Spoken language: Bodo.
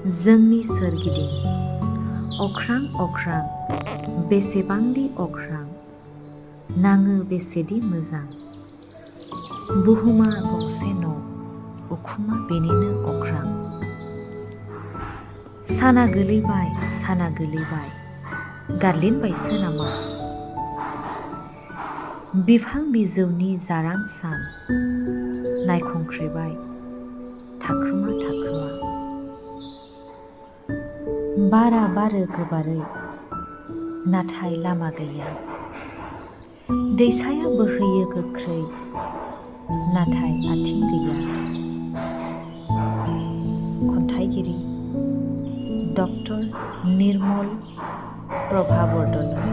जोंनि सोरगिदिं अख्रां अख्रां बेसेबांदि अख्रां नाङो बेसेदि मोजां। बुहुमा गंसे न', उखुमा बेनिनो अख्रां। साना गोलैबाय गादलिनबायसो नामा? बिफां बिजौनि जारां सान नायखंख्रेबाय थाखोमा थाखोमा। बारा बारो गोबारै नाथाय लामा गैया। दैसाया बोहैयो गोख्रै नाथाय आथिं गैया। खन्थाइगिरि डक्टर निर्मल प्रभा बरदলৈ।